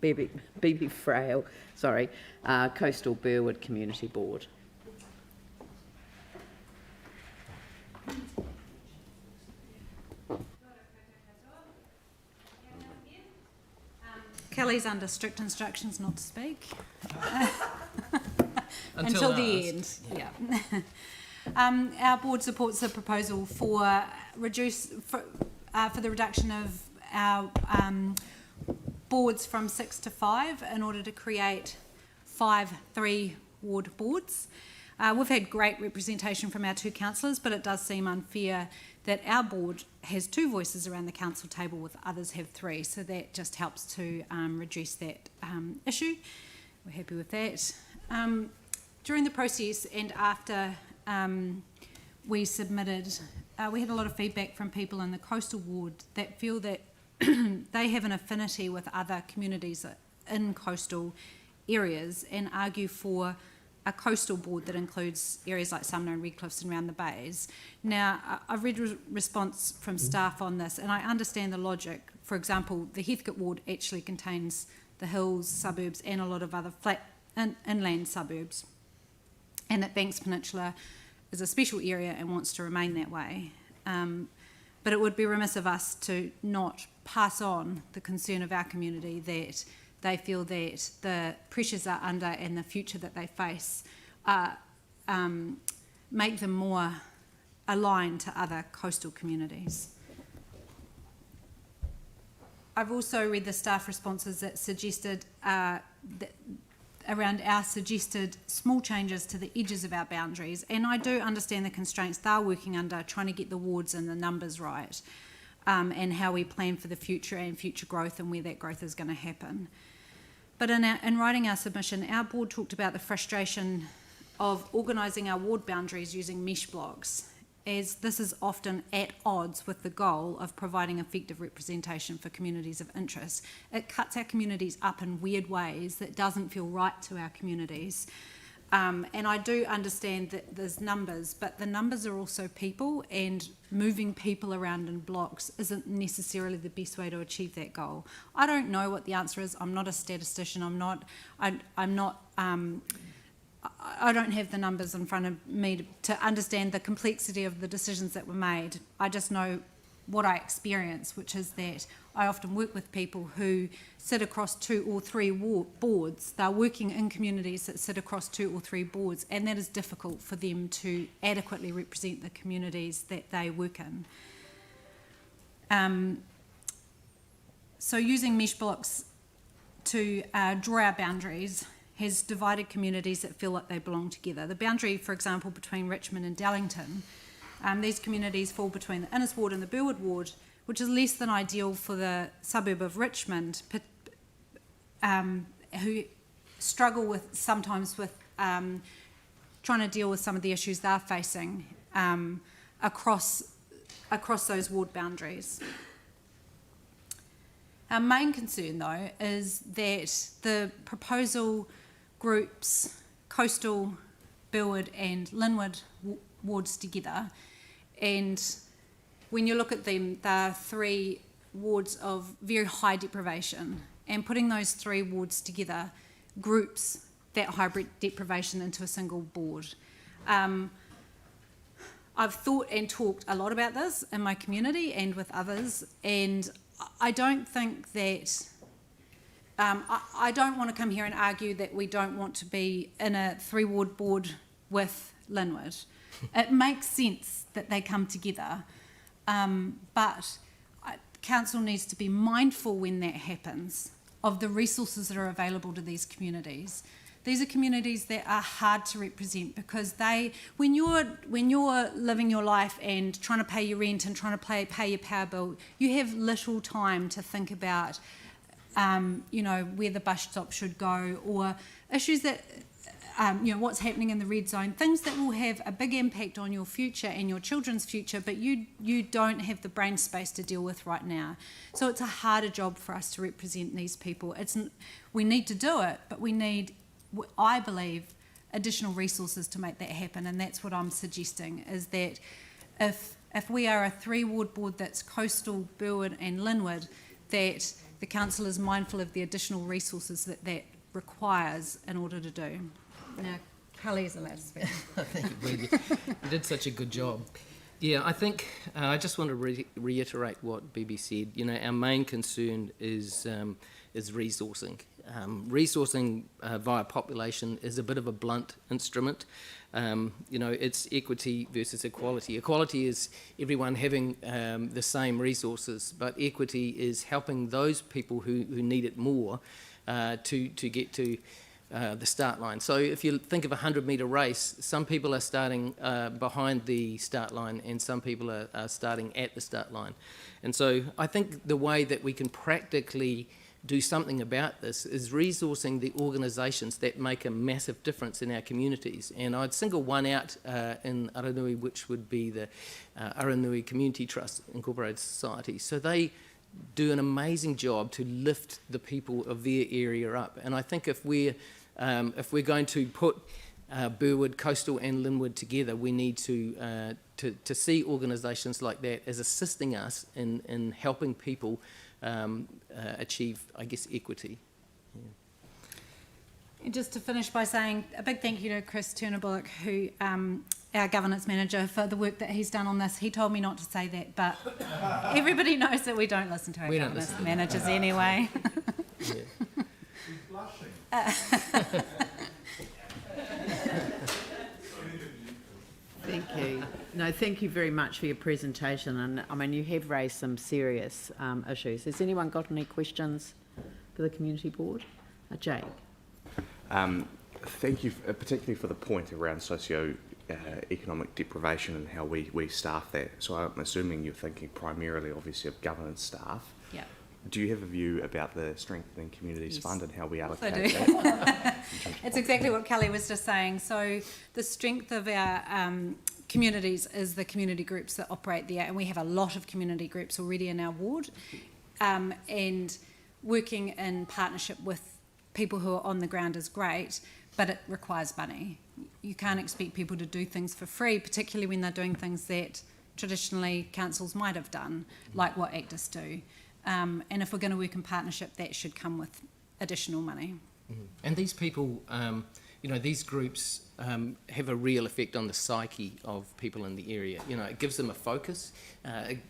Bebe Frayle, Coastal Burwood Community Board. Kelly's under strict instructions not to speak until the end. Yeah. Our board supports the proposal for the reduction of our boards from 6 to 5 in order to create 5 3-ward boards. We've had great representation from our 2 councillors, but it does seem unfair that our board has 2 voices around the council table with others have 3, so that just helps to reduce that issue. We're happy with that. During the process and after we submitted, we had a lot of feedback from people in the coastal ward that feel that they have an affinity with other communities in coastal areas and argue for a coastal board that includes areas like Sumner and Redcliffs and around the bays. Now, I've read response from staff on this, and I understand the logic. For example, the Heathcote ward actually contains the hills, suburbs, and a lot of other flat inland suburbs, and that Banks Peninsula is a special area and wants to remain that way. But it would be remiss of us to not pass on the concern of our community that they feel that the pressures are under and the future that they face make them more aligned to other coastal communities. I've also read the staff responses that suggested around our suggested small changes to the edges of our boundaries, and I do understand the constraints they're working under, trying to get the wards and the numbers right, and how we plan for the future and future growth and where that growth is going to happen. But in writing our submission, our board talked about the frustration of organising our ward boundaries using mesh blocks, as this is often at odds with the goal of providing effective representation for communities of interest. It cuts our communities up in weird ways that doesn't feel right to our communities. And I do understand that there's numbers, but the numbers are also people, and moving people around in blocks isn't necessarily the best way to achieve that goal. I don't know what the answer is. I'm not a statistician. I don't have the numbers in front of me to understand the complexity of the decisions that were made. I just know what I experience, which is that I often work with people who sit across 2 or 3 boards. They're working in communities that sit across 2 or 3 boards, and that is difficult for them to adequately represent the communities that they work in. So using mesh blocks to draw our boundaries has divided communities that feel like they belong together. The boundary, for example, between Richmond and Dallington, these communities fall between the Innes ward and the Burwood ward, which is less than ideal for the suburb of Richmond, who struggle sometimes with trying to deal with some of the issues they're facing across those ward boundaries. Our main concern, though, is that the proposal groups coastal, Burwood and Linwood wards together, and when you look at them, they're 3 wards of very high deprivation, and putting those 3 wards together groups that high deprivation into a single board. I've thought and talked a lot about this in my community and with others, and I don't think that I don't want to come here and argue that we don't want to be in a 3-ward board with Linwood. It makes sense that they come together, but council needs to be mindful when that happens of the resources that are available to these communities. These are communities that are hard to represent because when you're living your life and trying to pay your rent and trying to pay your power bill, you have little time to think about, where the bus stop should go, or issues that, what's happening in the red zone, things that will have a big impact on your future and your children's future, but you don't have the brain space to deal with right now. So it's a harder job for us to represent these people. We need to do it, but we need, I believe, additional resources to make that happen, and that's what I'm suggesting, is that if we are a 3-ward board that's coastal, Burwood and Linwood, that the council is mindful of the additional resources that requires in order to do. Now, Kelly's allowed to speak. Thank you, Bebe. You did such a good job. Yeah, I think I just want to reiterate what Bebe said. You know, our main concern is resourcing. Resourcing via population is a bit of a blunt instrument. You know, it's equity versus equality. Equality is everyone having the same resources, but equity is helping those people who need it more to get to the start line. So if you think of a 100-metre race, some people are starting behind the start line and some people are starting at the start line. And so I think the way that we can practically do something about this is resourcing the organisations that make a massive difference in our communities. And I'd single one out in Aranui, which would be the Aranui Community Trust Incorporated Society. So they do an amazing job to lift the people of their area up. And I think if we're going to put Burwood, Coastal and Linwood together, we need to see organisations like that as assisting us in helping people achieve, I guess, equity. Yeah. And just to finish by saying a big thank you to Chris Turner-Bullock, who our governance manager, for the work that he's done on this. He told me not to say that, but everybody knows that we don't listen to our governance managers anyway. He's blushing. Thank you. No, thank you very much for your presentation. And I mean, you have raised some serious issues. Has anyone got any questions for the community board? Jake. Thank you, particularly for the point around socio-economic deprivation and how we staff that. So I'm assuming you're thinking primarily, obviously, of governance staff. Yeah. Do you have a view about the Strengthening Communities Fund and how we allocate I do. that? It's exactly what Kelly was just saying. So the strength of our communities is the community groups that operate there, and we have a lot of community groups already in our ward, and working in partnership with people who are on the ground is great, but it requires money. You can't expect people to do things for free, particularly when they're doing things that traditionally councils might have done, like what Actis do. And if we're going to work in partnership, that should come with additional money. And these people, you know, these groups have a real effect on the psyche of people in the area. You know, it gives them a focus.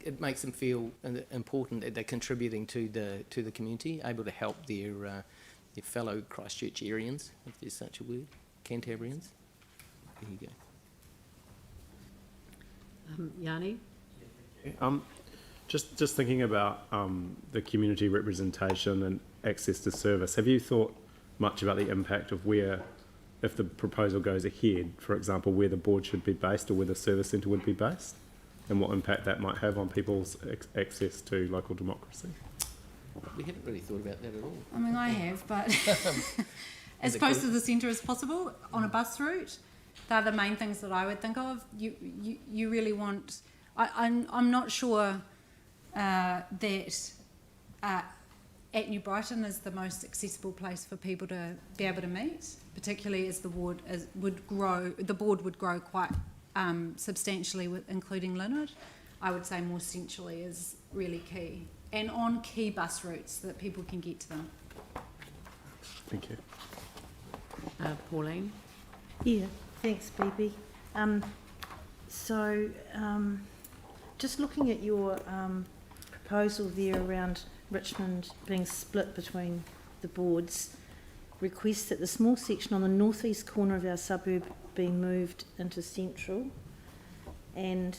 It makes them feel important that they're contributing to the community, able to help their fellow Christchurchians, if there's such a word, Cantabrians. There you go. Yanni? Just thinking about the community representation and access to service, have you thought much about the impact of where, if the proposal goes ahead, for example, where the board should be based or where the service centre would be based, and what impact that might have on people's access to local democracy? We haven't really thought about that at all. I mean, I have, but as close to the centre as possible on a bus route. They're the main things that I would think of. You really want. I'm not sure that at New Brighton is the most accessible place for people to be able to meet, particularly as the ward would grow. The board would grow quite substantially, including Linwood. I would say more centrally is really key, and on key bus routes so that people can get to them. Thank you. Pauline? Yeah, thanks, Bebe. Just looking at your proposal there around Richmond being split between the boards, requests that the small section on the northeast corner of our suburb being moved into central, and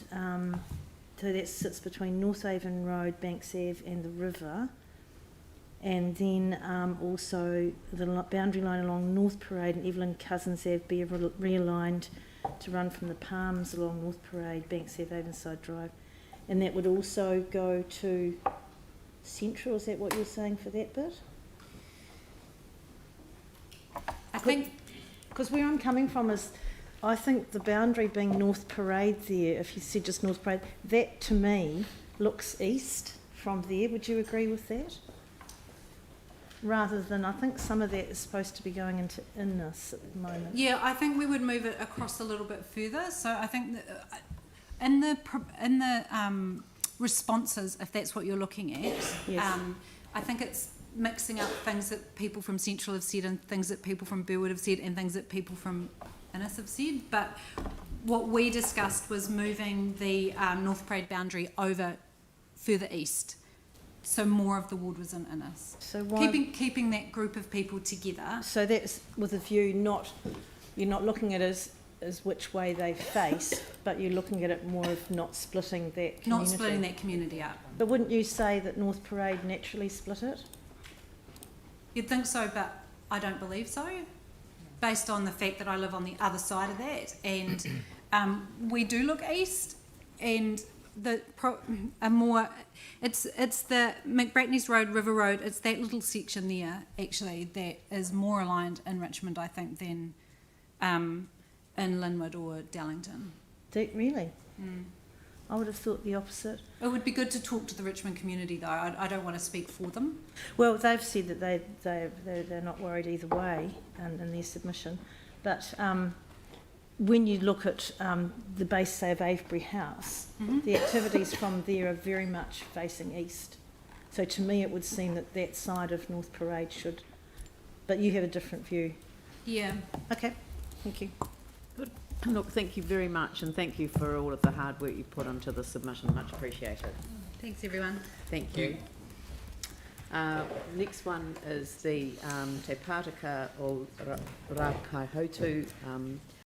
so that sits between North Avon Road, Banks Ave and the river, and then also the boundary line along North Parade and Evelyn Cousins Ave be realigned to run from the Palms along North Parade, Banks Ave, Avonside Drive, and that would also go to central. Is that what you're saying for that bit? I think, because where I'm coming from is, I think the boundary being North Parade there, if you said just North Parade, that to me looks east from there. Would you agree with that? Rather than, I think some of that is supposed to be going into Innis at the moment. yeah, I think we would move it across a little bit further. So I think that in the responses, if that's what you're looking at, Yes. I think it's mixing up things that people from Central have said and things that people from Burwood have said and things that people from Innis have said. But what we discussed was moving the North Parade boundary over further east, so more of the ward was in Innis. So why? Keeping that group of people together. So that's with a view you're not looking at it as which way they face, but you're looking at it more of not splitting that community. Not splitting that community up. But wouldn't you say that North Parade naturally split it? You'd think so, but I don't believe so, based on the fact that I live on the other side of that, and we do look east, and it's the McBratney's Road, River Road. It's that little section there actually that is more aligned in Richmond, I think, than in Linwood or Dallington. Really? I would have thought the opposite. It would be good to talk to the Richmond community, though. I don't want to speak for them. Well, they've said that they're not worried either way in their submission, but when you look at the base, say, of Avebury House, the activities from there are very much facing east. So to me, it would seem that that side of North Parade should, but you have a different view. Yeah. Okay, thank you. Look, thank you very much, and thank you for all of the hard work you put into the submission. Much appreciated. Thanks, everyone. Thank you. Next one is the Te Pātaka o Rakaihotu